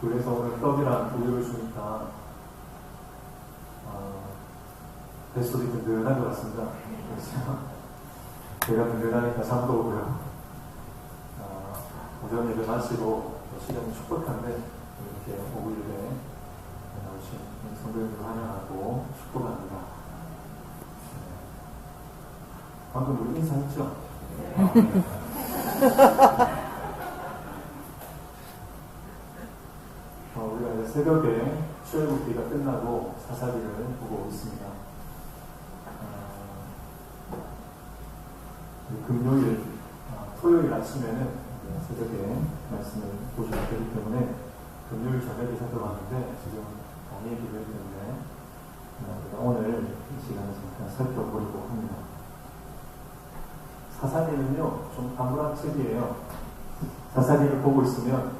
그래서 오늘 떡이랑 우유를 주니까 뱃속이 든든한 것 같습니다. 그래서 배가 든든하니까 잠도 오고요. 오전 예배 마치고 시간이 촉박한데 이렇게 오후 예배에 나오신 성도님들 환영하고 축복합니다. 방금 우리 인사했죠? 우리가 이제 새벽에 출애굽기가 끝나고 사사기를 보고 있습니다. 금요일, 토요일 아침에는 새벽에 말씀을 보셔야 되기 때문에 금요일 저녁에 살펴봤는데 지금 강의 기도에 때문에 오늘 이 시간을 잠깐 살펴보려고 합니다. 사사기는요 좀 암울한 책이에요. 사사기를 보고 있으면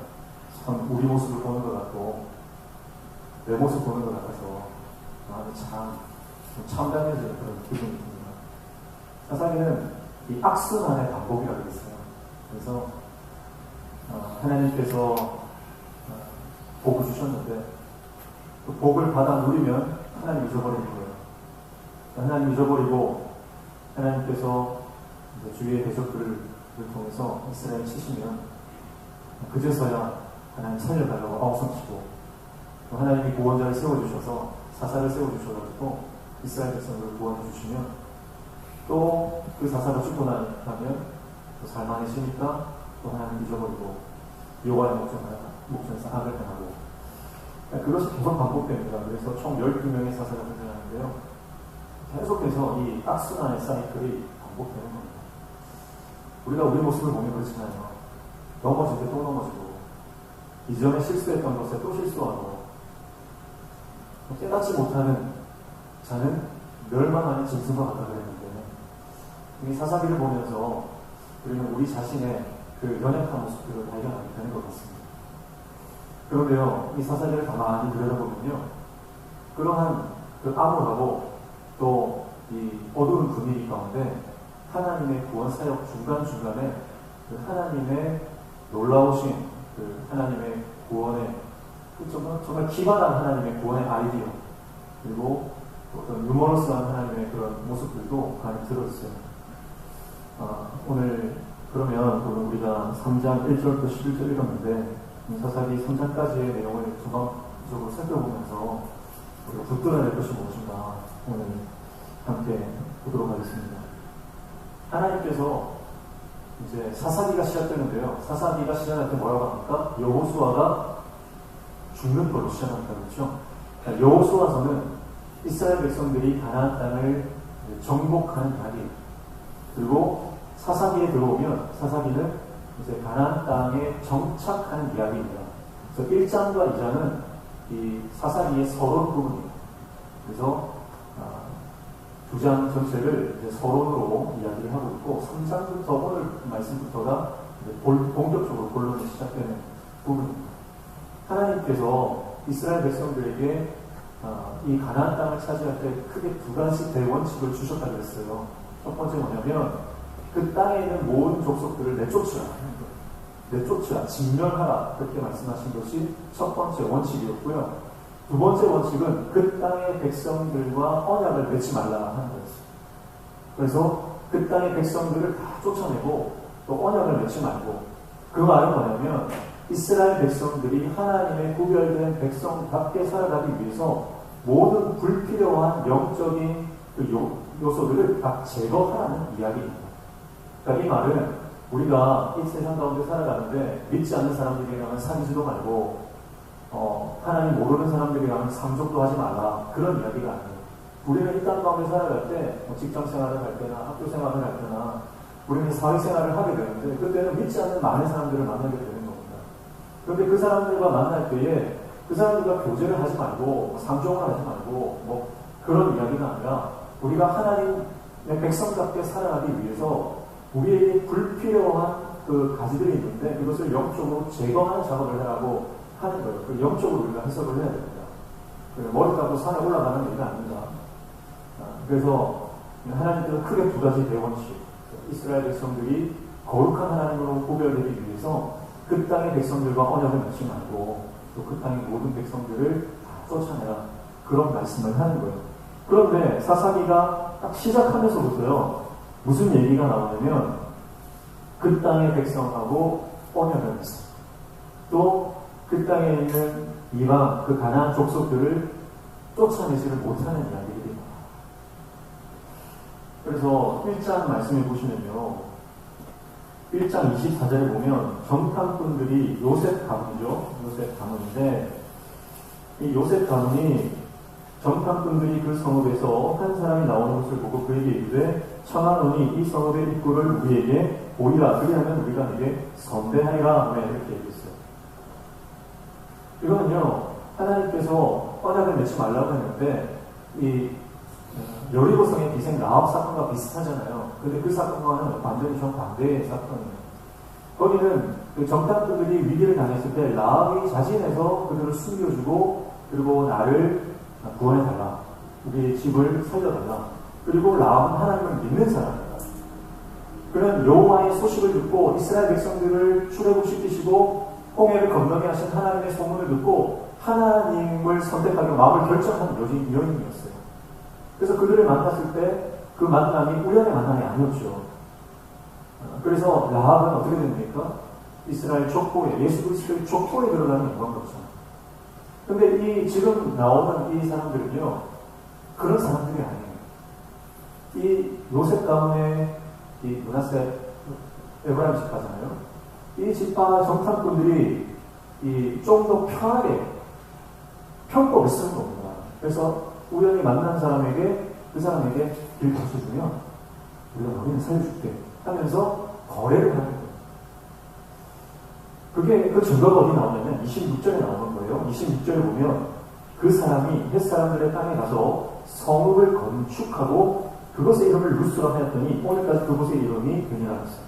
참 우리 모습을 보는 것 같고 내 모습 보는 것 같아서 마음이 참 참담해지는 그런 기분이 듭니다. 사사기는 이 악순환의 반복이라고 했어요. 그래서 하나님께서 복을 주셨는데 그 복을 받아 누리면 하나님 잊어버리는 거예요. 하나님 잊어버리고 하나님께서 주위의 대적들을 통해서 이스라엘 치시면 그제서야 하나님 살려달라고 아우성치고 또 하나님이 구원자를 세워주셔서 사사를 세워주셔가지고 이스라엘 백성을 구원해 주시면 또 그 사사가 죽고 나면 또 살만해지니까 또 하나님 잊어버리고 여호와의 목전에서 악을 행하고 그것이 계속 반복됩니다. 그래서 총 12명의 사사가 등장하는데요. 계속해서 이 악순환의 사이클이 반복되는 겁니다. 우리가 우리 모습을 보면 그렇잖아요. 넘어질 때 또 넘어지고 이전에 실수했던 것에 또 실수하고 깨닫지 못하는 자는 멸망하는 짐승과 같다 그랬는데 이 사사기를 보면서 우리는 우리 자신의 그 연약한 모습들을 발견하게 되는 것 같습니다. 그런데요, 이 사사기를 가만히 들여다보면요, 그러한 그 암울하고 또 이 어두운 분위기 가운데 하나님의 구원 사역 중간중간에 그 하나님의 놀라우신 그 하나님의 구원의 정말 기발한 하나님의 구원의 아이디어 그리고 어떤 유머러스한 하나님의 그런 모습들도 많이 들어있어요. 오늘 그러면 우리가 3장 1절부터 11절 읽었는데 사사기 3장까지의 내용을 종합적으로 살펴보면서 우리가 붙들어낼 것이 무엇인가 오늘 함께 보도록 하겠습니다. 하나님께서 이제 사사기가 시작되는데요. 사사기가 시작할 때 뭐라고 합니까? 여호수아가 죽는 걸로 시작합니다. 그렇죠? 여호수아서는 이스라엘 백성들이 가나안 땅을 정복하는 이야기. 그리고 사사기에 들어오면 사사기는 이제 가나안 땅에 정착하는 이야기입니다. 그래서 1장과 2장은 이 사사기의 서론 부분이에요. 그래서 2장 전체를 이제 서론으로 이야기를 하고 있고 3장부터 오늘 말씀부터가 이제 본격적으로 본론이 시작되는 부분입니다. 하나님께서 이스라엘 백성들에게 이 가나안 땅을 차지할 때 크게 두 가지 대원칙을 주셨다고 했어요. 첫 번째 뭐냐면 그 땅에 있는 모든 족속들을 내쫓으라, 진멸하라 그렇게 말씀하신 것이 첫 번째 원칙이었고요. 두 번째 원칙은 그 땅의 백성들과 언약을 맺지 말라 하는 거였어요. 그래서 그 땅의 백성들을 다 쫓아내고 또 언약을 맺지 말고 그 말은 뭐냐면 이스라엘 백성들이 하나님의 구별된 백성답게 살아가기 위해서 모든 불필요한 영적인 그 요소들을 다 제거하라는 이야기입니다. 그러니까 이 말은 우리가 이 세상 가운데 살아가는데 믿지 않는 사람들이랑은 사귀지도 말고 하나님 모르는 사람들이랑은 상종도 하지 말라 그런 이야기가 아니에요. 우리는 이 땅 가운데 살아갈 때 직장 생활을 할 때나 학교 생활을 할 때나 우리는 사회생활을 하게 되는데 그때는 믿지 않는 많은 사람들을 만나게 되는 겁니다. 그런데 그 사람들과 만날 때에 그 사람들과 교제를 하지 말고 상종을 하지 말고 그런 이야기가 아니라 우리가 하나님의 백성답게 살아가기 위해서 우리에게 불필요한 그 가지들이 있는데 그것을 영적으로 제거하는 작업을 하라고 하는 거예요. 그 영적으로 우리가 해석을 해야 됩니다. 머리 깎고 산에 올라가는 얘기가 아닙니다. 그래서 하나님께서 크게 두 가지 대원칙 이스라엘 백성들이 거룩한 하나님으로 구별되기 위해서 그 땅의 백성들과 언약을 맺지 말고 또 그 땅의 모든 백성들을 다 쫓아내라. 그런 말씀을 하는 거예요. 그런데 사사기가 딱 시작하면서부터요, 무슨 얘기가 나오냐면 그 땅의 백성하고 언약을 맺습니다. 또 그 땅에 있는 이방, 그 가나안 족속들을 쫓아내지를 못하는 이야기들입니다. 그래서 1장 말씀해 보시면요, 1장 24절에 보면 정탐꾼들이 요셉 가문이죠. 요셉 가문인데 이 요셉 가문이 정탐꾼들이 그 성읍에서 한 사람이 나오는 것을 보고 그에게 이르되 청하노니 이 성읍의 입구를 우리에게 보이라. 그리하면 우리가 네게 선대하리라. 이렇게 얘기했어요. 이거는요, 하나님께서 언약을 맺지 말라고 했는데 이 여리고성의 기생 라합 사건과 비슷하잖아요. 근데 그 사건과는 완전히 정반대의 사건이에요. 거기는 그 정탐꾼들이 위기를 당했을 때 라합이 자신해서 그들을 숨겨주고 그리고 나를 구원해달라. 우리의 집을 살려달라. 그리고 라합은 하나님을 믿는 사람이다. 그런 여호와의 소식을 듣고 이스라엘 백성들을 출애굽시키시고 홍해를 건너게 하신 하나님의 소문을 듣고 하나님을 선택하고 마음을 결정한 여인이었어요. 그래서 그들을 만났을 때 그 만남이 우연의 만남이 아니었죠. 그래서 라합은 어떻게 됩니까? 이스라엘 족보에, 예수 그리스도의 족보에 들어가는 영광이었잖아요. 근데 이 지금 나오는 이 사람들은요, 그런 사람들이 아니에요. 이 요셉 가문의 이 므낫세 에브라임 집파잖아요. 이 집파 정탐꾼들이 좀 더 편하게 편법을 쓰는 겁니다. 그래서 우연히 만난 사람에게 그 사람에게 길 가르쳐주면 우리가 너희는 살려줄게 하면서 거래를 하는 거예요. 그게 그 증거가 어디 나오냐면 26절에 나오는 거예요. 26절에 보면 그 사람이 햇사람들의 땅에 가서 성읍을 건축하고 그것의 이름을 루스라 하였더니 오늘까지 그곳의 이름이 되니라 했어요.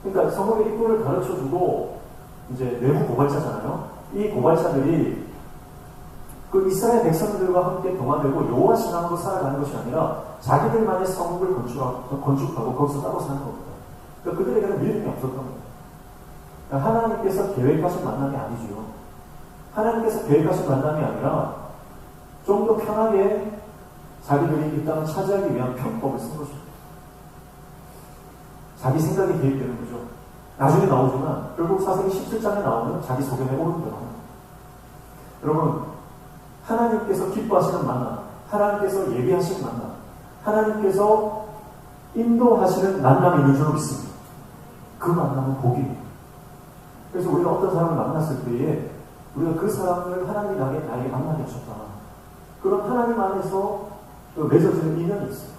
그러니까 성읍의 입구를 가르쳐주고 이제 내부 고발자잖아요. 이 고발자들이 그 이스라엘 백성들과 함께 동화되고 여호와 신앙으로 살아가는 것이 아니라 자기들만의 성읍을 건축하고 거기서 따로 사는 겁니다. 그러니까 그들에게는 믿음이 없었던 겁니다. 그러니까 하나님께서 계획하신 만남이 아니죠. 하나님께서 계획하신 만남이 아니라 좀 더 편하게 자기들이 이 땅을 차지하기 위한 편법을 쓴 것입니다. 자기 생각이 계획되는 거죠. 나중에 나오지만 결국 사세기 17장에 나오는 자기 소견에 오른 대로 합니다. 여러분, 하나님께서 기뻐하시는 만남, 하나님께서 예비하시는 만남, 하나님께서 인도하시는 만남이 있는 줄 믿습니다. 그 만남은 복입니다. 그래서 우리가 어떤 사람을 만났을 때에 우리가 그 사람을 하나님이 나에게 만나게 하셨다. 그런 하나님 안에서 맺어지는 인연이 있어요.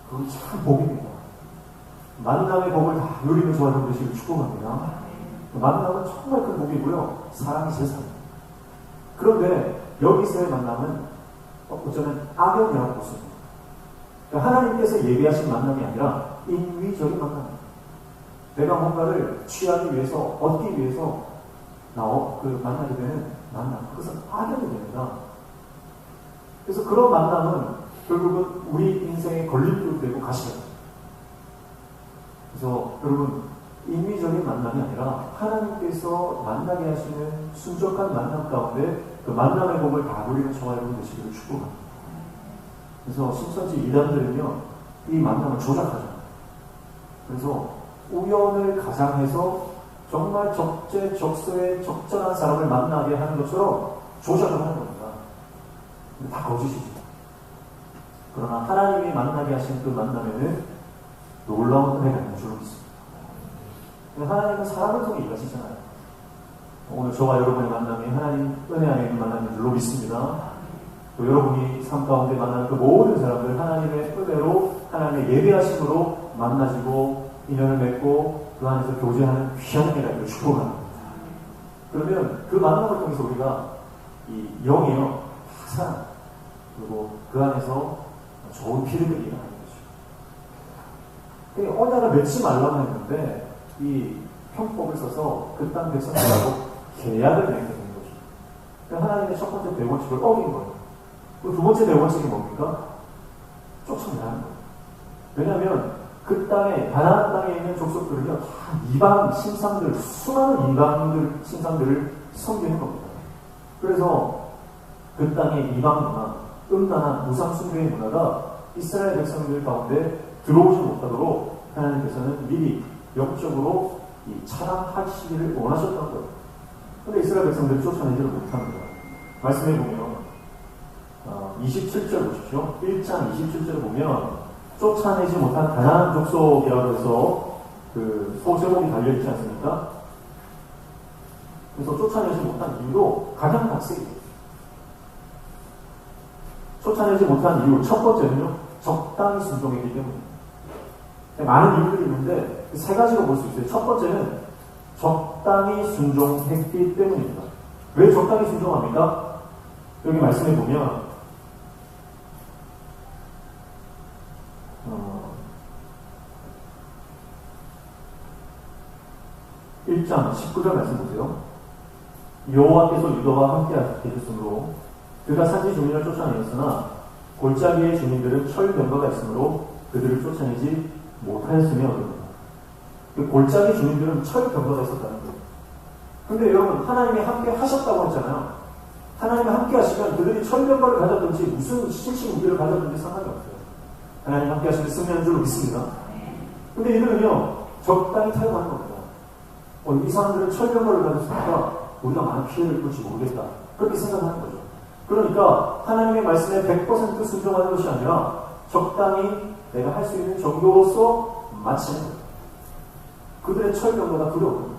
그건 참 복입니다. 만남의 복을 다 누리며 좋아하는 것을 축복합니다. 만남은 정말 큰 복이고요. 사랑이 제사입니다. 그런데 여기서의 만남은 어쩌면 악연이라고 볼 수 있습니다. 그러니까 하나님께서 예비하신 만남이 아니라 인위적인 만남입니다. 내가 뭔가를 취하기 위해서, 얻기 위해서 만나게 되는 만남. 그것은 악연이 됩니다. 그래서 그런 만남은 결국은 우리 인생의 걸림돌이 되고 가시가 됩니다. 그래서 여러분, 인위적인 만남이 아니라 하나님께서 만나게 하시는 순적한 만남 가운데 그 만남의 복을 다 누리는 저와 여러분 되시기를 축복합니다. 그래서 신천지 이단들은요, 이 만남을 조작하잖아요. 그래서 우연을 가장해서 정말 적재적소에 적절한 사람을 만나게 하는 것처럼 조작을 하는 겁니다. 근데 다 거짓이죠. 그러나 하나님이 만나게 하신 그 만남에는 놀라운 은혜가 있는 줄 믿습니다. 하나님은 사람을 통해 일하시잖아요. 오늘 저와 여러분의 만남이 하나님 은혜 안에 있는 만남인 줄로 믿습니다. 또 여러분이 삶 가운데 만나는 그 모든 사람들 하나님의 은혜로 하나님의 예배하심으로 만나지고 인연을 맺고 그 안에서 교제하는 귀한 은혜를 축복합니다. 그러면 그 만남을 통해서 우리가 이 영이요 항상 그리고 그 안에서 좋은 피드백이 일어나는 거죠. 언약을 맺지 말라고 했는데 이 편법을 써서 그 땅 백성들하고 계약을 맺게 된 거죠. 하나님의 첫 번째 대원칙을 어긴 거예요. 그 두 번째 대원칙이 뭡니까? 쫓아내라는 거예요. 왜냐하면 그 땅에, 가나안 땅에 있는 족속들은요, 다 이방 신상들, 수많은 이방들, 신상들을 섬기는 겁니다. 그래서 그 땅의 이방 문화, 음란한 우상 숭배의 문화가 이스라엘 백성들 가운데 들어오지 못하도록 하나님께서는 미리 영적으로 이 차단하시기를 원하셨던 거예요. 그런데 이스라엘 백성들이 쫓아내지를 못합니다. 말씀해 보면 27절 보십시오. 1장 27절 보면 쫓아내지 못한 가나안 족속이라고 해서 그 소제목이 달려있지 않습니까? 그래서 쫓아내지 못한 이유도 가장 각색이에요. 쫓아내지 못한 이유 첫 번째는요, 적당히 순종했기 때문입니다. 많은 이유들이 있는데 세 가지로 볼 수 있어요. 첫 번째는 적당히 순종했기 때문입니다. 왜 적당히 순종합니까? 여기 말씀해 보면 1장 19절 말씀 보세요. 여호와께서 유다와 함께 하셨으므로 그가 산지 주민을 쫓아내었으나 골짜기의 주민들은 철병거가 있으므로 그들을 쫓아내지 못하였으며 그 골짜기 주민들은 철병거가 있었다는 거예요. 근데 여러분, 하나님이 함께 하셨다고 했잖아요. 하나님이 함께 하시면 그들이 철병거를 가졌든지 무슨 실신 무기를 가졌든지 상관이 없어요. 하나님 함께 하시면 승리하는 줄로 믿습니다. 근데 이들은요, 적당히 타협하는 겁니다. 이 사람들은 철병거를 가졌으니까 우리가 많은 피해를 입을지 모르겠다. 그렇게 생각하는 거죠. 그러니까 하나님의 말씀에 100% 순종하는 것이 아니라 적당히 내가 할 수 있는 정도로서 마치는 거예요. 그들의 철병거가 두려워요.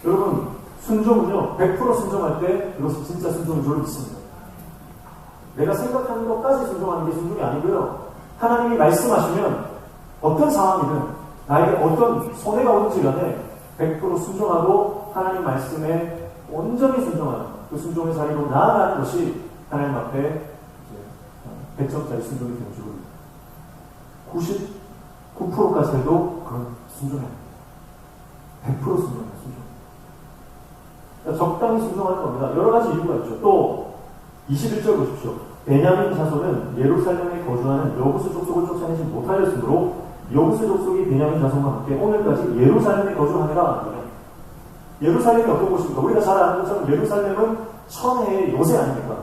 여러분, 순종은요, 100% 순종할 때 그것이 진짜 순종인 줄로 믿습니다. 내가 생각하는 것까지 순종하는 게 순종이 아니고요. 하나님이 말씀하시면 어떤 상황이든 나에게 어떤 손해가 오는지 간에 100% 순종하고 하나님 말씀에 온전히 순종하는 그 순종의 자리로 나아가는 것이 하나님 앞에 100점짜리 순종이 되는 줄로 99%까지 해도 그런 순종이에요. 100% 순종이에요. 그러니까 적당히 순종하는 겁니다. 여러 가지 이유가 있죠. 또 21절 보십시오. 베냐민 자손은 예루살렘에 거주하는 여부스 족속을 쫓아내지 못하였으므로 여부스 족속이 베냐민 자손과 함께 오늘까지 예루살렘에 거주하느라. 예루살렘이 어떤 곳입니까? 우리가 잘 아는 것처럼 예루살렘은 천혜의 요새 아닙니까?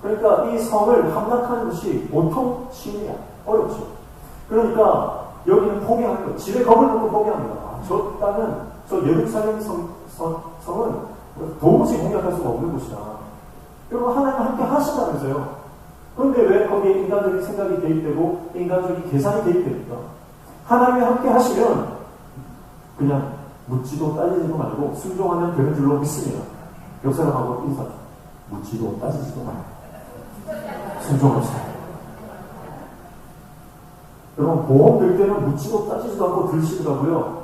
그러니까 이 성을 함락하는 것이 보통 시민이 어렵죠. 그러니까 여기는 포기하는 거예요. 집에 겁을 먹고 포기합니다. 저 땅은, 저 예루살렘 성은 도무지 공략할 수가 없는 곳이다. 여러분, 하나님 함께 하신다면서요. 그런데 왜 거기에 인간적인 생각이 개입되고 인간적인 계산이 개입됩니까? 하나님이 함께 하시면 그냥 묻지도 따지지도 말고 순종하면 되는 줄로 믿습니다. 옆 사람하고 인사. 묻지도 따지지도 말고 순종합시다. 여러분, 보험 들 때는 묻지도 따지지도 않고 들으시더라고요.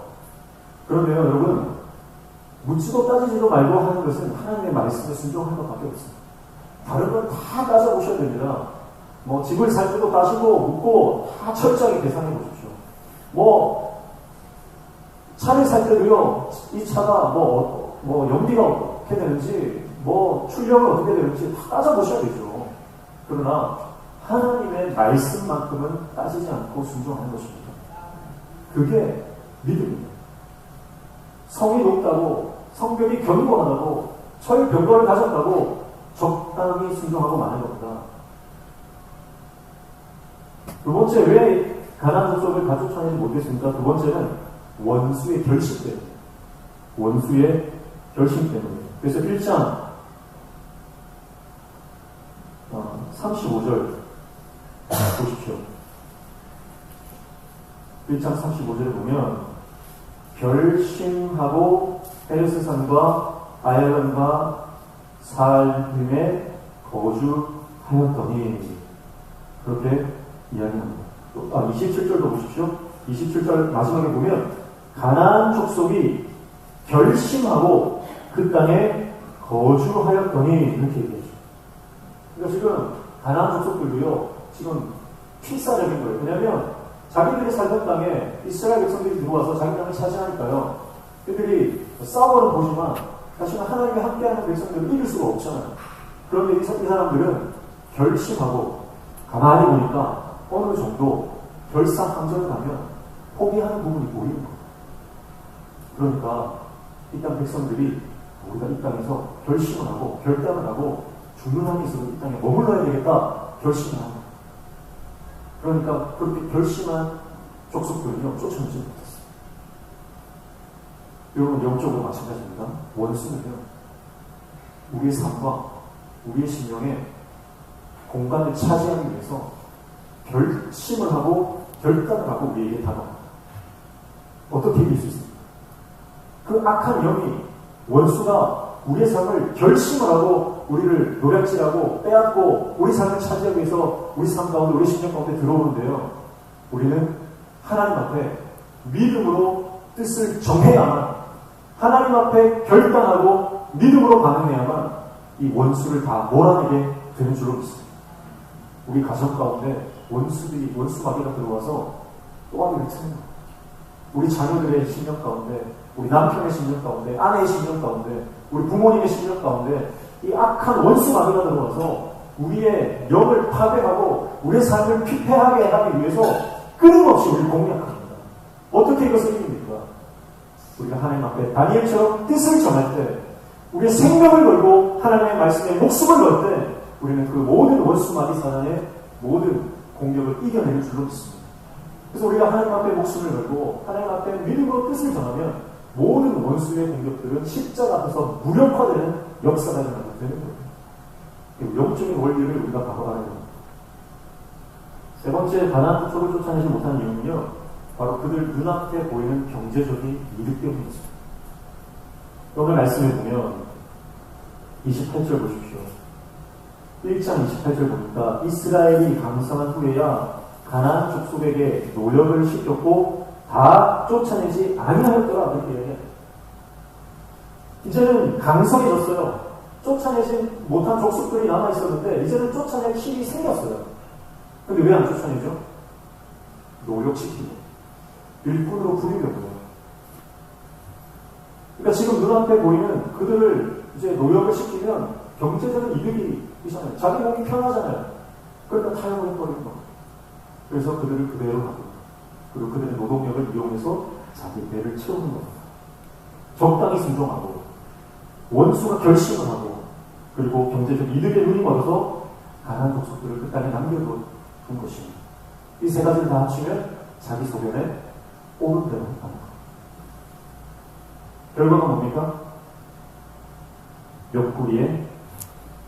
그런데요, 여러분, 묻지도 따지지도 말고 하는 것은 하나님의 말씀에 순종하는 것밖에 없습니다. 다른 건 다 따져보셔야 됩니다. 뭐 집을 살 때도 따지고 묻고 다 철저하게 계산해 보십시오. 뭐 차를 살 때도요, 이 차가 뭐 연비가 어떻게 되는지, 뭐 출력은 어떻게 되는지 다 따져보셔야 되죠. 그러나 하나님의 말씀만큼은 따지지 않고 순종하는 것입니다. 그게 믿음입니다. 성이 높다고, 성벽이 견고하다고, 철병거를 가졌다고 적당히 순종하고 마는 겁니다. 두 번째, 왜 가나안 족속을 다 쫓아내지 못했습니까? 두 번째는 원수의 결심 때문에. 원수의 결심 때문에. 그래서 1장 35절 보십시오. 1장 35절을 보면 결심하고 헤르스산과 아야론과 살림에 거주하였더니 그렇게 이야기합니다. 27절도 보십시오. 27절 마지막에 보면 가나안 족속이 결심하고 그 땅에 거주하였더니 이렇게 얘기하죠. 그러니까 지금 가나안 족속들도요, 지금 필사적인 거예요. 왜냐하면 자기들이 살던 땅에 이스라엘 백성들이 들어와서 자기 땅을 차지하니까요. 그들이 싸워는 보지만 사실은 하나님이 함께하는 백성들을 이길 수가 없잖아요. 그런데 이 사람들은 결심하고 가만히 보니까 어느 정도 결사항전을 하면 포기하는 부분이 보이는 거예요. 그러니까 이 땅 백성들이 우리가 이 땅에서 결심을 하고 결단을 하고 죽는 한이 있어도 이 땅에 머물러야 되겠다 결심을 하는 거예요. 그러니까 그렇게 결심한 족속들은요 쫓아내지 못했어요. 여러분 영적으로 마찬가지입니다. 원수는요 우리의 삶과 우리의 심령에 공간을 차지하기 위해서 결심을 하고 결단을 하고 우리에게 다가옵니다. 어떻게 이길 수 있습니까? 그 악한 영이 원수가 우리의 삶을 결심을 하고 우리를 노략질하고 빼앗고 우리 삶을 차지하기 위해서 우리 삶 가운데 우리 심령 가운데 들어오는데요. 우리는 하나님 앞에 믿음으로 뜻을 정해야만 하나님 앞에 결단하고 믿음으로 반응해야만 이 원수를 다 몰아내게 되는 줄로 믿습니다. 우리 가정 가운데 원수 마귀가 들어와서 또아리를 트는 거예요. 우리 자녀들의 심령 가운데, 우리 남편의 심령 가운데, 아내의 심령 가운데, 우리 부모님의 심령 가운데 이 악한 원수 마귀가 들어와서 우리의 영을 파괴하고 우리의 삶을 피폐하게 하기 위해서 끊임없이 우리를 공략합니다. 어떻게 이것을 이깁니까? 우리가 하나님 앞에 다니엘처럼 뜻을 정할 때, 우리의 생명을 걸고 하나님의 말씀에 목숨을 걸 때 우리는 그 모든 원수 마귀 사단의 모든 공격을 이겨내는 줄로 믿습니다. 그래서 우리가 하나님 앞에 목숨을 걸고 하나님 앞에 믿음으로 뜻을 정하면 모든 원수의 공격들은 십자가 앞에서 무력화되는 역사가 일어나게 되는 거예요. 영적인 원리를 우리가 바꿔가는 겁니다. 세 번째, 가나안 족속을 쫓아내지 못하는 이유는요, 바로 그들 눈앞에 보이는 경제적인 이득 때문이죠. 오늘 말씀을 보면 28절 보십시오. 1장 28절 보니까 이스라엘이 강성한 후에야 가나안 족속에게 노역을 시켰고 다 쫓아내지 아니하였더라. 그렇게 얘기해요. 이제는 강성해졌어요. 쫓아내지 못한 족속들이 남아있었는데 이제는 쫓아낼 힘이 생겼어요. 근데 왜 안 쫓아내죠? 노력시키고 일꾼으로 부리려고요. 그러니까 지금 눈앞에 보이는 그들을 이제 노역을 시키면 경제적인 이득이 있잖아요. 자기 몸이 편하잖아요. 그러니까 타협을 해버리는 겁니다. 그래서 그들을 그대로 하고 그리고 그들의 노동력을 이용해서 자기 배를 채우는 겁니다. 적당히 순종하고 원수가 결심을 하고 그리고 경제적 이득에 눈이 멀어서 가나안 족속들을 그 땅에 남겨둔 것입니다. 이 세 가지를 다 합치면 자기 소견에 옳은 대로 하는 겁니다. 결과가 뭡니까? 옆구리에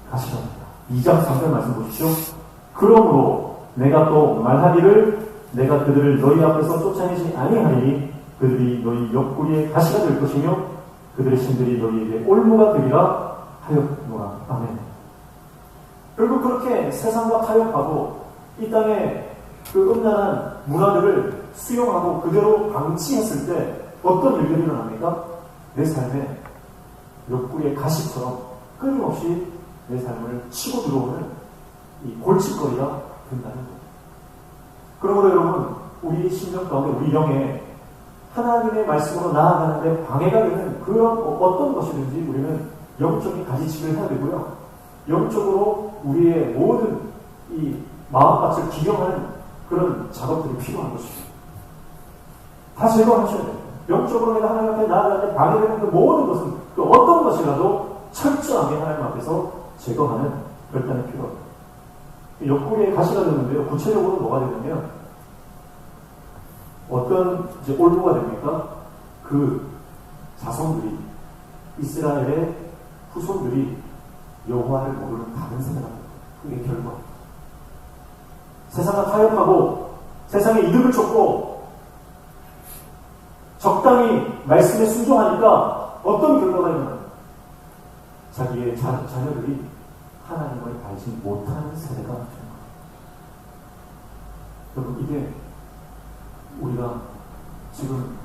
가시랍니다. 2장 3절 말씀 보십시오. 그러므로 내가 또 말하기를 내가 그들을 너희 앞에서 쫓아내지 아니하리니 그들이 너희 옆구리에 가시가 될 것이며 그들의 신들이 너희에게 올무가 되리라 하였노라. 아멘. 결국 그렇게 세상과 타협하고 이 땅에 그 음란한 문화들을 수용하고 그대로 방치했을 때 어떤 일들이 일어납니까? 내 삶에 옆구리에 가시처럼 끊임없이 내 삶을 치고 들어오는 이 골칫거리가 된다는 거예요. 그러므로 여러분, 우리 심령 가운데 우리 영에 하나님의 말씀으로 나아가는데 방해가 되는 그런 어떤 것이든지 우리는 영적인 가지치기를 해야 되고요. 영적으로 우리의 모든 이 마음밭을 기경하는 그런 작업들이 필요한 것입니다. 다 제거하셔야 돼요. 영적으로 내가 하나님 앞에 나아가는데 방해되는 그 모든 것은 그 어떤 것이라도 철저하게 하나님 앞에서 제거하는 결단이 필요합니다. 옆구리에 가시가 되는데요. 구체적으로 뭐가 되냐면 어떤 이제 올무가 됩니까? 그 자손들이 이스라엘의 후손들이 여호와를 모르는 다른 생각을 합니다. 그게 결과입니다. 세상과 타협하고 세상의 이득을 쫓고 적당히 말씀에 순종하니까 어떤 결과가 일어납니까? 자기의 자녀들이 하나님을 알지 못하는 세대가 되는 거예요. 여러분, 이게 우리가 지금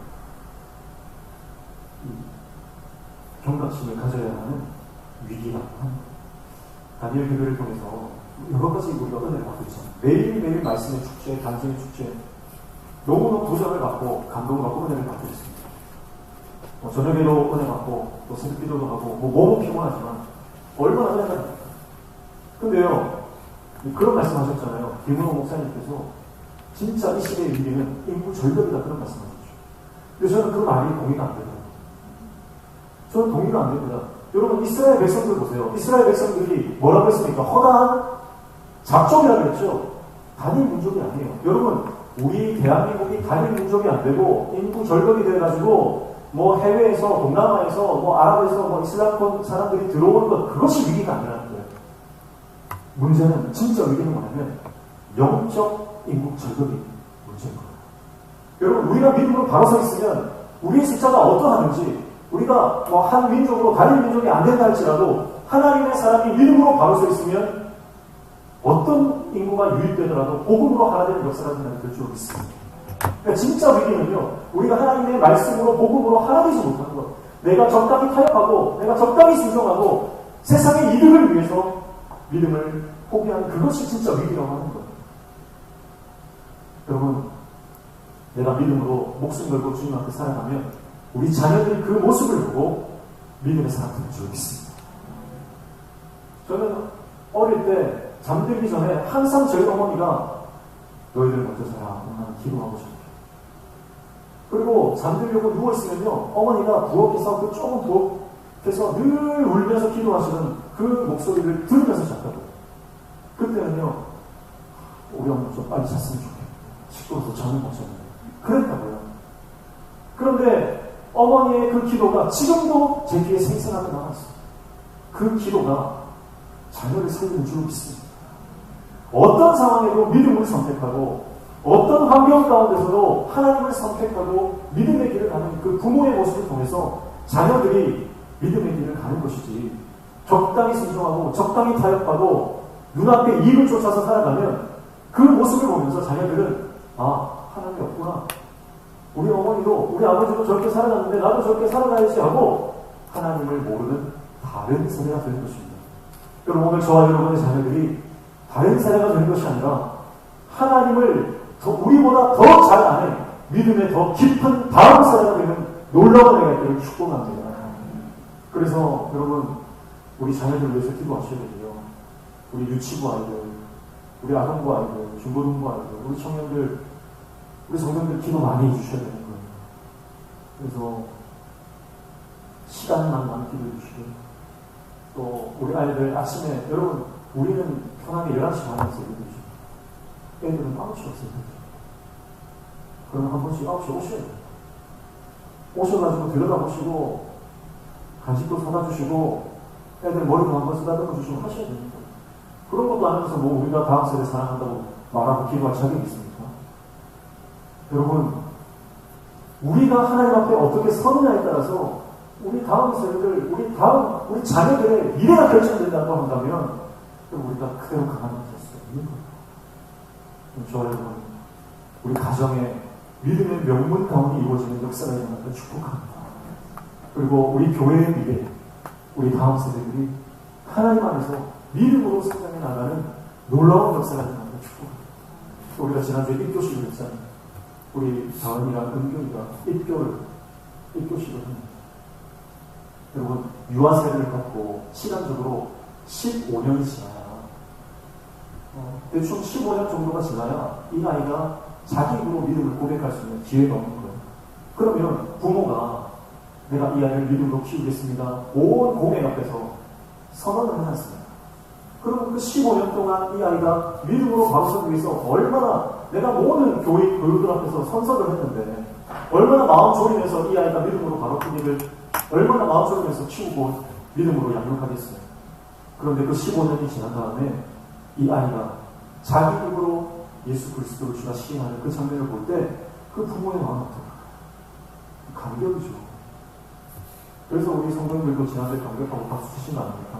경각심을 가져야 하는 위기라고 합니다. 다니엘 기도를 통해서 여러 가지 우리가 은혜를 받고 있잖아요. 매일매일 말씀의 축제, 간증의 축제, 너무너무 도전을 받고 감동을 받고 은혜를 받고 있습니다. 저녁에도 은혜 받고 또 새벽 기도도 하고 너무 피곤하지만 얼마나 은혜가 됩니까? 근데요, 그런 말씀하셨잖아요. 김은호 목사님께서 진짜 이 시대의 위기는 인구 절벽이다 그런 말씀하셨죠. 근데 저는 그 말이 동의가 안 돼요. 저는 동의가 안 됩니다. 여러분 이스라엘 백성들 보세요. 이스라엘 백성들이 뭐라고 했습니까? 허다한 잡종이라고 그랬죠. 단일 민족이 아니에요. 여러분 우리 대한민국이 단일 민족이 안 되고 인구 절벽이 돼가지고 뭐 해외에서 동남아에서 뭐 아랍에서 뭐 이슬람권 사람들이 들어오는 것 그것이 위기가 아니라는 거예요. 문제는 진짜 위기는 뭐냐면 영적 인구 절벽이 문제인 거예요. 여러분 우리가 믿음으로 바로 서 있으면 우리의 숫자가 어떠하는지 우리가 뭐 한 민족으로 다른 민족이 안 된다 할지라도 하나님의 사람이 믿음으로 바로 서 있으면 어떤 인구가 유입되더라도 복음으로 하나 되는 역사가 될 줄 믿습니다. 그러니까 진짜 위기는요, 우리가 하나님의 말씀으로 복음으로 하나 되지 못하는 것. 내가 적당히 타협하고, 내가 적당히 순종하고, 세상의 이득을 위해서 믿음을 포기하는 그것이 진짜 위기라고 하는 거예요. 여러분, 내가 믿음으로 목숨 걸고 주님 앞에 살아가면 우리 자녀들이 그 모습을 보고 믿음의 사람 되는 줄 믿습니다. 저는 어릴 때 잠들기 전에 항상 저희 어머니가 너희들 먼저 자라. 나는 기도하고 싶어. 그리고 잠들려고 누워있으면요, 어머니가 부엌에서 그 조금 부엌에서 늘 울면서 기도하시는 그 목소리를 들으면서 잤다고요. 그때는요, 우리 어머니 좀 빨리 잤으면 좋겠다. 시끄러워서 잠을 못 잤는데. 그랬다고요. 그런데 어머니의 그 기도가 지금도 제 귀에 생생하게 남아있어요. 그 기도가 자녀를 살리는 줄 믿습니다. 어떤 상황에도 믿음을 선택하고 어떤 환경 가운데서도 하나님을 선택하고 믿음의 길을 가는 그 부모의 모습을 통해서 자녀들이 믿음의 길을 가는 것이지, 적당히 순종하고 적당히 타협하고 눈앞에 이익을 쫓아서 살아가면 그 모습을 보면서 자녀들은 아, 하나님이 없구나. 우리 어머니도 우리 아버지도 저렇게 살아갔는데 나도 저렇게 살아가야지 하고 하나님을 모르는 다른 세대가 되는 것입니다. 여러분, 오늘 저와 여러분의 자녀들이 다른 세대가 되는 것이 아니라 하나님을 우리보다 더 잘 아는 믿음의 더 깊은 다음 세대가 되는 놀라운 애가 있기를 축복합니다. 그래서 여러분, 우리 자녀들 위해서 기도하셔야 돼요. 우리 유치부 아이들, 우리 아동부 아이들, 중고등부 아이들, 우리 청년들, 우리 성도들 기도 많이 해주셔야 되는 거예요. 그래서 시간만 많이 기도해 주시고, 또 우리 아이들 아침에, 여러분 우리는 편하게 11시 반에 기도해 주시고 애들은 9시 없어요. 그러면 한 번씩 9시에 오셔야 돼요. 오셔가지고 들여다보시고 간식도 사다 주시고 애들 머리도 한번 쓰다듬어 주시고 하셔야 됩니다. 그런 것도 하면서 뭐 우리가 다음 세대 사랑한다고 말하고 기도할 자격이 있습니까? 여러분, 우리가 하나님 앞에 어떻게 서느냐에 따라서 우리 다음 세대들, 우리 자녀들의 미래가 결정된다고 한다면 우리가 그대로 가만히 있을 수 있는 거예요. 저와 여러분, 우리 가정에 믿음의 명문 가운데 이루어지는 역사가 일어나는 축복합니다. 그리고 우리 교회의 미래, 우리 다음 세대들이 하나님 안에서 믿음으로 성장해 나가는 놀라운 역사가 일어나는 축복합니다. 우리가 지난주에 입교식을 했잖아요. 우리 다은이랑 은경이가 입교식을 합니다. 여러분, 유아세를 갖고 시간적으로 15년이 지나야, 대충 15년 정도가 지나야 이 아이가 자기 입으로 믿음을 고백할 수 있는 기회가 없는 거예요. 그러면 부모가 내가 이 아이를 믿음으로 키우겠습니다. 온 공회 앞에서 선언을 해놨습니다. 그러면 그 15년 동안 이 아이가 믿음으로 바로 서기 위해서 얼마나, 내가 모든 교육들 앞에서 선서를 했는데 얼마나 마음 졸이면서 이 아이가 믿음으로 바로 서기를 얼마나 마음 졸이면서 키우고 믿음으로 양육하겠어요. 그런데 그 15년이 지난 다음에 이 아이가 자기 입으로 예수 그리스도를 주가 시행하는 그 장면을 볼 때 그 부모의 마음은 어떨까? 감격이죠. 그래서 우리 성도님들도 지난주에 감격하고 박수 치신 거 아닙니까?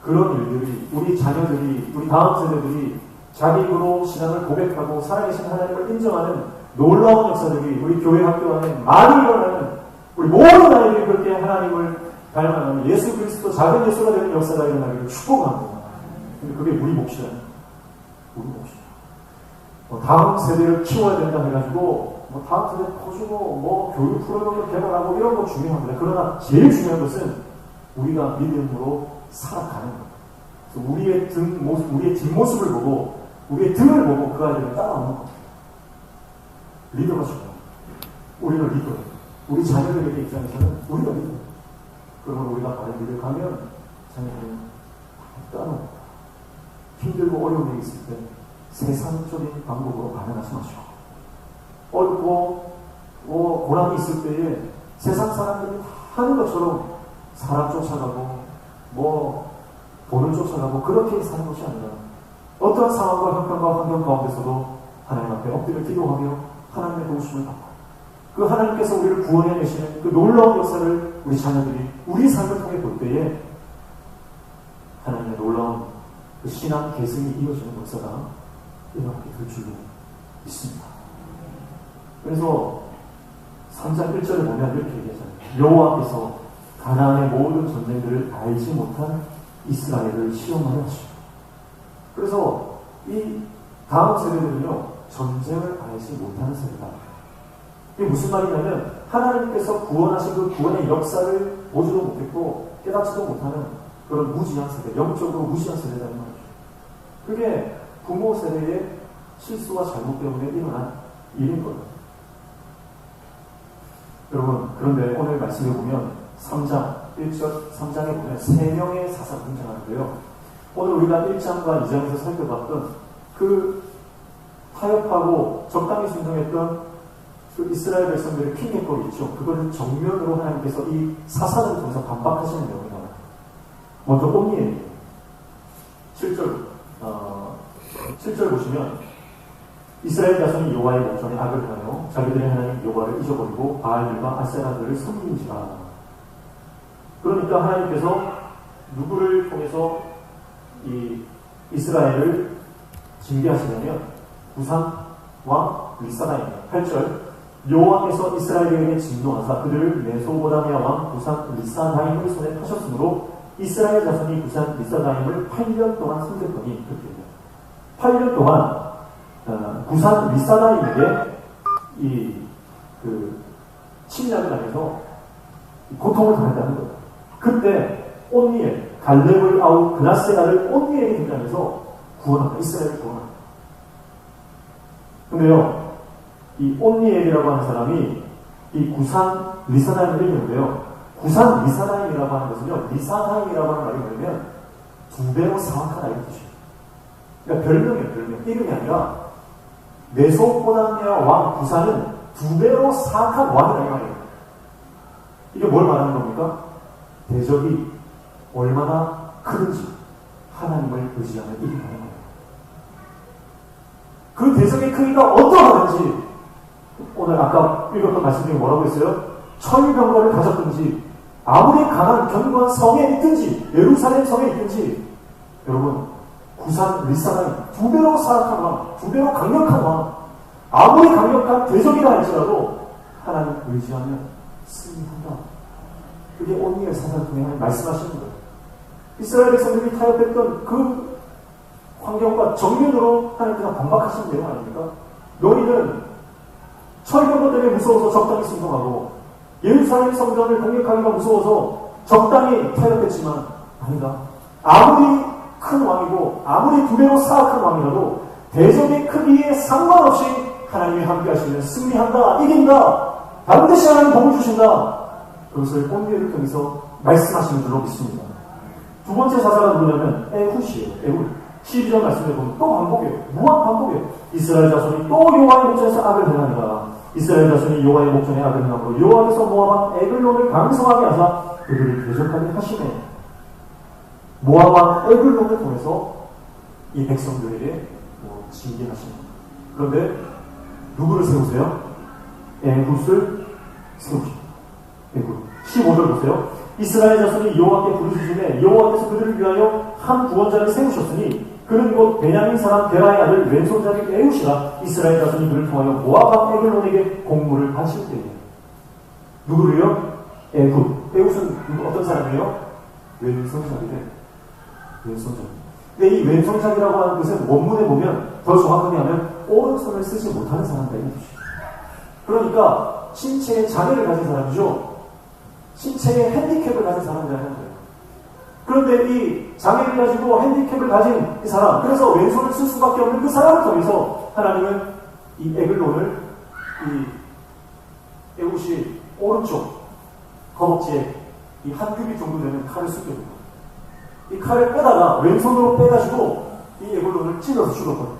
그런 일들이, 우리 자녀들이, 우리 다음 세대들이 자기 입으로 신앙을 고백하고 살아계신 하나님을 인정하는 놀라운 역사들이 우리 교회 학교 안에 많이 일어나는, 우리 모든 아이들이 그렇게 하나님을 닮아가는 예수 그리스도 작은 예수가 되는 역사가 일어나기를 축복합니다. 근데 그게 우리 몫이에요. 우리 몫이에요. 다음 세대를 키워야 된다 해가지고 다음 세대 커주고 교육 프로그램을 개발하고 이런 거 중요합니다. 그러나 제일 중요한 것은 우리가 믿음으로 살아가는 것. 그래서 우리의 우리의 뒷모습을 보고, 우리의 등을 보고 그 아이들을 따라오는 겁니다. 리더가 중요해요. 우리는 리더. 우리 자녀들에게 입장에서는 우리가 리더. 그러면 우리가 바른 길을 가면 자녀들은 따로 힘들고 어려운 일이 있을 때 세상적인 방법으로 반응하지 마시고, 어렵고 고난이 있을 때에 세상 사람들이 하는 것처럼 사람 쫓아가고 돈을 쫓아가고 그렇게 사는 것이 아니라, 어떠한 상황과 형편과 환경 가운데서도 하나님 앞에 엎드려 기도하며 하나님의 도우심을 받고, 그 하나님께서 우리를 구원해내시는 그 놀라운 역사를 우리 자녀들이 우리 삶을 통해 볼 때에 하나님의 놀라운 그 신앙 계승이 이어지는 역사가 일어나게 될 줄로 믿습니다. 그래서 3장 1절에 보면 이렇게 얘기하잖아요. 여호와께서 가나안의 모든 전쟁들을 알지 못한 이스라엘을 시험하여 하시고. 그래서 이 다음 세대들은요, 전쟁을 알지 못하는 세대다. 이게 무슨 말이냐면, 하나님께서 구원하신 그 구원의 역사를 보지도 못했고 깨닫지도 못하는 그런 무지한 세대, 영적으로 무지한 세대라는 말이죠. 그게 부모 세대의 실수와 잘못 때문에 일어난 일인 거예요. 여러분, 그런데 오늘 말씀에 보면 3장 1절 3장에 보면 3명의 사사가 등장하는데요. 오늘 우리가 1장과 2장에서 살펴봤던 그 타협하고 적당히 순종했던 그 이스라엘 백성들의 핑계거리 있죠. 그거를 정면으로 하나님께서 이 사사를 통해서 반박하시는 내용이 나와요. 먼저 온니엘이에요. 7절 보시면, 이스라엘 자손이 여호와의 목전에 악을 하여 자기들의 하나님 여호와를 잊어버리고 바알들과 아세라들을 섬기는지라. 그러니까 하나님께서 누구를 통해서 이 이스라엘을 징계하시냐면 구산 왕 리사다입니다. 8절, 여호와께서 이스라엘에게 진노하사 그들을 메소포다미아 왕 구산 리사다임의 손에 파셨으므로 이스라엘 자손이 구산 리사다임을 8년 동안 섬겼더니, 그렇게 됩니다. 8년 동안 구산 리사다임에게 침략을 하면서 고통을 당했다는 거예요. 그때 온니엘, 갈렙을 아웃 그나세나를 온니엘이 등장해서 구원합니다. 이스라엘을 구원합니다. 근데요, 이 온니엘이라고 하는 사람이 이 구산 리사다임을 이기는데요, 구산 리사다임이라고 하는 것은요, 리사다임이라고 하는 말이 뭐냐면 2배로 사악하다 이런 뜻이에요. 그러니까 별명이에요, 별명. 이름이 아니라 메소포다미아 왕 구산은 2배로 사악한 왕이라는 말이에요. 이게 뭘 말하는 겁니까? 대적이 얼마나 크든지 하나님을 의지하면 이긴다는 거예요. 그 대적의 크기가 어떠하든지, 오늘 아까 읽었던 말씀 중에 뭐라고 했어요? 천병거를 가졌든지, 아무리 강한 견고한 성에 있든지, 예루살렘 성에 있든지, 여러분, 구산 리사다임 2배로 사악한 왕, 2배로 강력한 왕, 아무리 강력한 대적이라 할지라도 하나님 의지하면 승리한다. 그게 온니엘 사사를 통해 하나님 말씀하시는 거예요. 이스라엘 백성들이 타협했던 그 환경과 정면으로 하나님께서 반박하시는 내용 아닙니까? 너희는 철병거 때문에 무서워서 적당히 순종하고, 예루살렘 성전을 공격하기가 무서워서 적당히 타협했지만, 아니다. 아무리 큰 왕이고 아무리 2배로 사악한 왕이라도 대적의 크기에 상관없이 하나님이 함께 하시면 승리한다, 이긴다, 반드시 하나님 복을 주신다. 그것을 온니엘을 통해서 말씀하시는 줄로 믿습니다. 두 번째 사사가 누구냐면 에훗이에요. 에훗. 12절 말씀에 보면 또 반복이에요. 무한 반복이에요. 이스라엘 자손이 또 여호와의 목전에서 악을 행하니라. 이스라엘 자손이 여호와의 목전에 악을 행하므로 여호와께서 모압 왕 에글론을 강성하게 하사 그들을 대적하게 하시네. 모압 왕 에글론을 통해서 이 백성들에게 징계하십니다. 그런데 누구를 세우세요? 에훗을 세우십니다. 에훗. 15절 보세요. 이스라엘 자손이 여호와께 부르짖음에 여호와께서 그들을 위하여 한 구원자를 세우셨으니 그는 곧 베냐민 사람 베라의 아들 왼손잡이 에훗이라. 이스라엘 자손이 그를 통하여 모압 왕 에글론에게 공물을 바칠 때에. 누구를요? 에훗. 에훗은 어떤 사람이에요? 왼손잡이래. 왼손잡이. 근데 이 왼손잡이라고 하는 것은 원문에 보면 더 정확하게 하면 오른손을 쓰지 못하는 사람이다 이런 뜻이에요. 그러니까 신체에 장애를 가진 사람이죠. 신체에 핸디캡을 가진 사람이라는 거예요. 그런데 이 장애를 가지고 핸디캡을 가진 이 사람, 그래서 왼손을 쓸 수밖에 없는 그 사람을 통해서 하나님은 이 에글론을 이 에웃이 오른쪽 허벅지에 이 한 규빗 정도 되는 칼을 쓰게 됩니다. 이 칼을 빼다가 왼손으로 빼가지고 이 에글론을 찔러서 죽었거든요.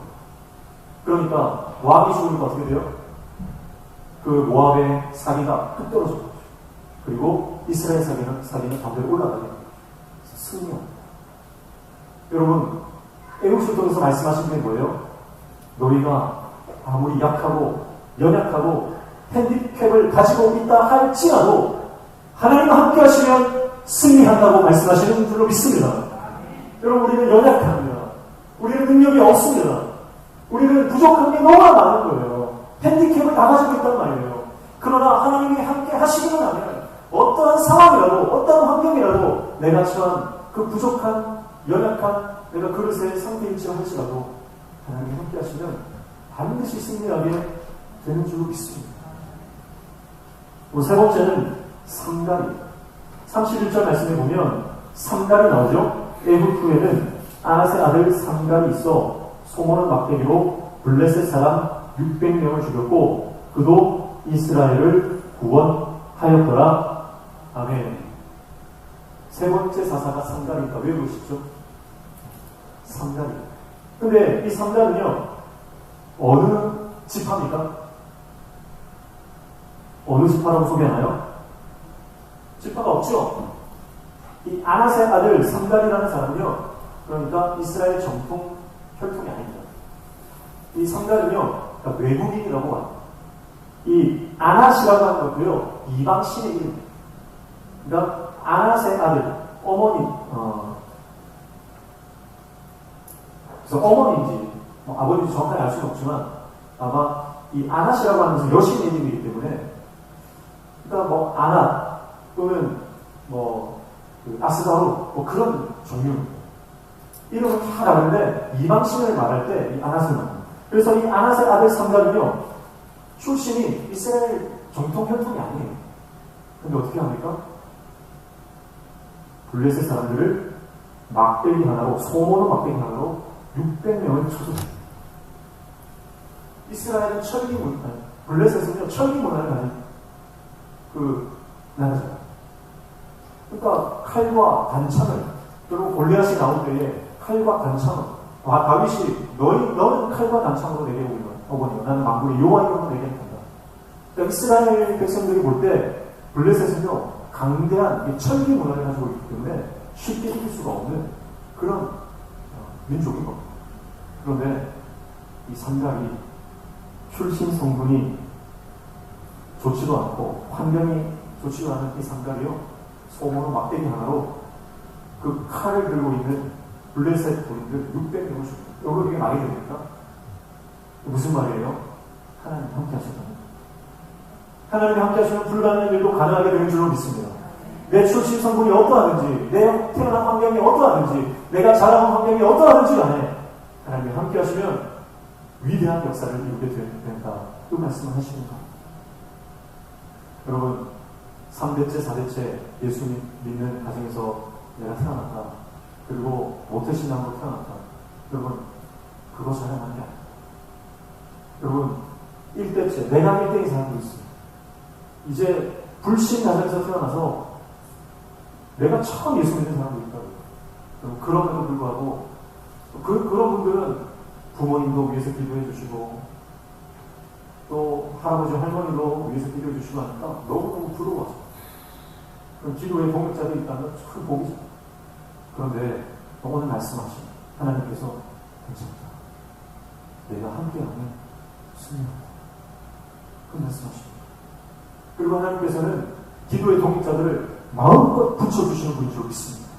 그러니까 모압이 죽으니까 어떻게 돼요? 그 모압의 사기가 뚝 떨어져 버리죠. 그리고 이스라엘 사기는 반대로 올라가게 됩니다. 승리합니다. 여러분, 에웃을 통해서 말씀하신 게 뭐예요? 너희가 아무리 약하고 연약하고 핸디캡을 가지고 있다 할지라도 하나님과 함께 하시면 승리한다고 말씀하시는 줄로 믿습니다. 여러분, 우리는 연약합니다. 우리는 능력이 없습니다. 우리는 부족한 게 너무나 많은 거예요. 핸디캡을 다 가지고 있단 말이에요. 그러나 하나님이 함께 하시기만 하면 어떠한 상황이라도 어떠한 환경이라도 내가 처한 그 부족한 연약한 내가 그릇의 상태일지 할지라도 하나님이 함께 하시면 반드시 승리하게 되는 줄로 믿습니다. 세 번째는 삼가리. 31절 말씀에 보면 삼가리 나오죠. 에훗 후에는 아낫의 아들 삼가리 있어 소모는 막대기로 블레셋 사람 600명을 죽였고 그도 이스라엘을 구원하였더라. 아멘. 세 번째 사사가 삼가리니까 왜 그러시죠? 삼가리. 근데 이 삼가리는요, 어느 지파입니까? 어느 지파라고 소개하나요? 지파가 없죠? 이 아낫의 아들 삼가리라는 사람은요, 그러니까 이스라엘 정통 혈통이 아닙니다. 이 삼가리는요, 그러니까 외국인이라고 합니다. 이 아낫이라고 하는 것도요, 이방신의 이름입니다. 그러니까 아낫의 아들, 어머니, 그래서 어머니인지, 아버지인지 정확하게 알 수는 없지만, 아마 이 아낫이라고 하는 것은 여신 이름이기 때문에, 그러니까 아낫, 또는 아스가루, 그런 종류입니다. 이름은 다 다른데, 이방신을 말할 때 이 아낫을 말합니다. 그래서 이 아낫의 아들 삼가는요, 출신이 이스라엘 정통 혈통이 아니에요. 근데 어떻게 합니까? 블레셋 사람들을 막대기 하나로, 소모노 막대기 하나로 600명을 쳐줬습니다. 이스라엘은 블레셋은요, 철기 문화를 가진 그 나라죠. 그러니까 칼과 단창을, 그리고 골리앗이 나올 때에 칼과 단창을, 다윗이 너는 칼과 단창으로 내게 오거니와 나는 만군의 여호와 이름으로 내게 한다. 그러니까 이스라엘 백성들이 볼 때 블레셋은요, 강대한 철기 문화를 가지고 있기 때문에 쉽게 이길 수가 없는 그런 민족인 겁니다. 그런데 이 삼가리 출신 성분이 좋지도 않고 환경이 좋지도 않은 이 삼가리요, 소모노 막대기 하나로 그 칼을 들고 있는 블레셋 군인들 600명을 죽입니다. 여러분, 이게 말이 됩니까? 무슨 말이에요? 하나님 함께 하셨다. 하나님이 함께 하시면 불가능한 일도 가능하게 되는 줄로 믿습니다. 내 출신 성분이 어떠하든지, 내 태어난 환경이 어떠하든지, 내가 자라온 환경이 어떠하든지 간에 하나님이 함께 하시면 위대한 역사를 이루게 된다. 그 말씀을 하시는 겁니다. 여러분, 3대째, 4대째 예수 믿는 가정에서 내가 태어났다. 그리고 모태신앙으로 태어났다. 여러분, 그거 자랑하는 게 아닙니다. 여러분, 1대째, 내가 1대인 사람도 있습니다. 이제 불신 가정에서 태어나서 내가 처음 예수 믿는 사람도 있다고요. 그럼에도 불구하고 그런 분들은 부모님도 위해서 기도해 주시고 또 할아버지 할머니도 위해서 기도해 주시고 하니까 너무너무 부러워서 그럼 기도에 동역자들이 있다면 큰 복이죠. 그런데 오늘 말씀하신 하나님께서 괜찮다. 내가 함께하면 승리한다. 그 말씀하십니다. 그리고 하나님께서는 기도의 동역자들을 마음껏 붙여주시는 분인 줄 믿습니다.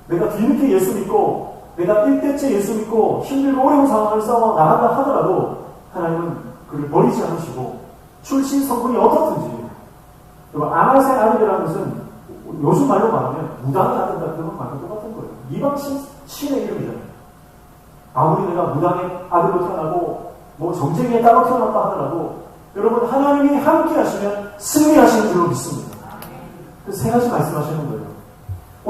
내가 뒤늦게 예수 믿고 내가 1대째 예수 믿고 힘들고 어려운 상황을 싸워 나간다 하더라도 하나님은 그를 버리지 않으시고 출신 성분이 어떻든지, 그리고 아낫의 아들이라는 것은 요즘 말로 말하면 무당의 아들 같은 건 말과 똑같은 거예요. 이방신 신의 이름이잖아요. 아무리 내가 무당의 아들로 태어나고 정쟁에 따라 태어났다 하더라도 여러분, 하나님이 함께 하시면 승리하시는 줄로 믿습니다. 그 세 가지 말씀하시는 거예요.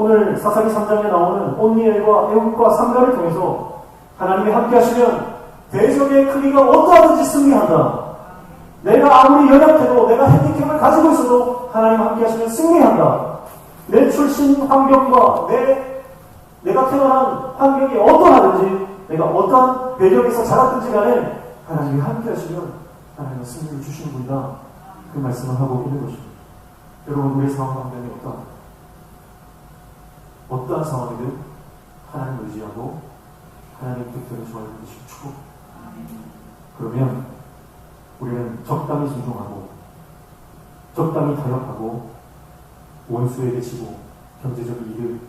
오늘 사사기 3장에 나오는 온니엘과 에훗과 삼가를 통해서 하나님이 함께 하시면 대적의 크기가 어떠하든지 승리한다. 내가 아무리 연약해도 내가 핸디캡을 가지고 있어도 하나님 함께 하시면 승리한다. 내 출신 환경과 내가 태어난 환경이 어떠하든지 내가 어떠한 배경에서 자랐든지 간에 하나님이 함께 하시면 하나님은 승리를 주시는 분이다. 그 말씀을 하고 있는 것입니다. 여러분, 우리의 상황 가운데 어떠한 상황이든 하나님을 의지하고 하나님 뜻대로 좋아할 것이 축복. 그러면 우리는 적당히 순종하고 적당히 타협하고 원수에게 지고 경제적 이익을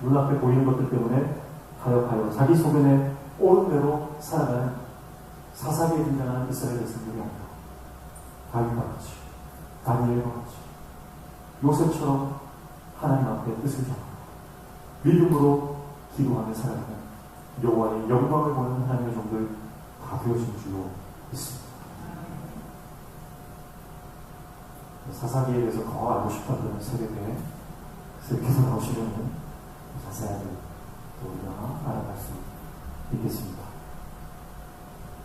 눈앞에 보이는 것들 때문에 타협하여 자기 소견에 옳은 대로 살아가는 사사기에 등장하는 이스라엘 백성들이 아니다. 다윗과 같이, 다니엘과 같이, 요셉처럼 하나님 앞에 뜻을 잡고 믿음으로 기도하며 살아가는 여호와의 영광을 보는 하나님의 종들 다 되어진 줄로 믿습니다. 사사기에 대해서 더 알고 싶다는 새벽에 그래서 나오시면 자세하게 우리가 알아갈 수 있겠습니다.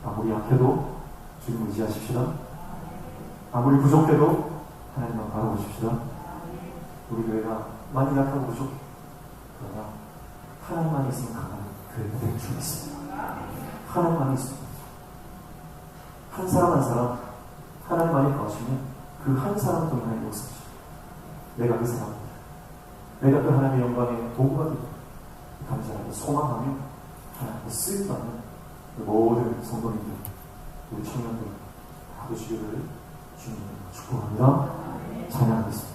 아무리 약해도 주님 의지하십시다. 아무리 부족해도 하나님만 바라보십시다. 우리 교회가 많이 약하고 부족해. 그러나 하나님만 있으면 강한 교회가 될 줄 믿습니다. 하나님만 있으면 한 사람 한 사람 하나님만이 거하시면 그 한 사람을 통해 역사하시고 내가 그 사람입니다. 내가 그 하나님의 영광의 도구가 되고 감사하고 소망하며 하나님의 쓰임받는 모든 성도님들, 우리 청년들 다 되시기를 주님을 축복합니다. 찬양하겠습니다.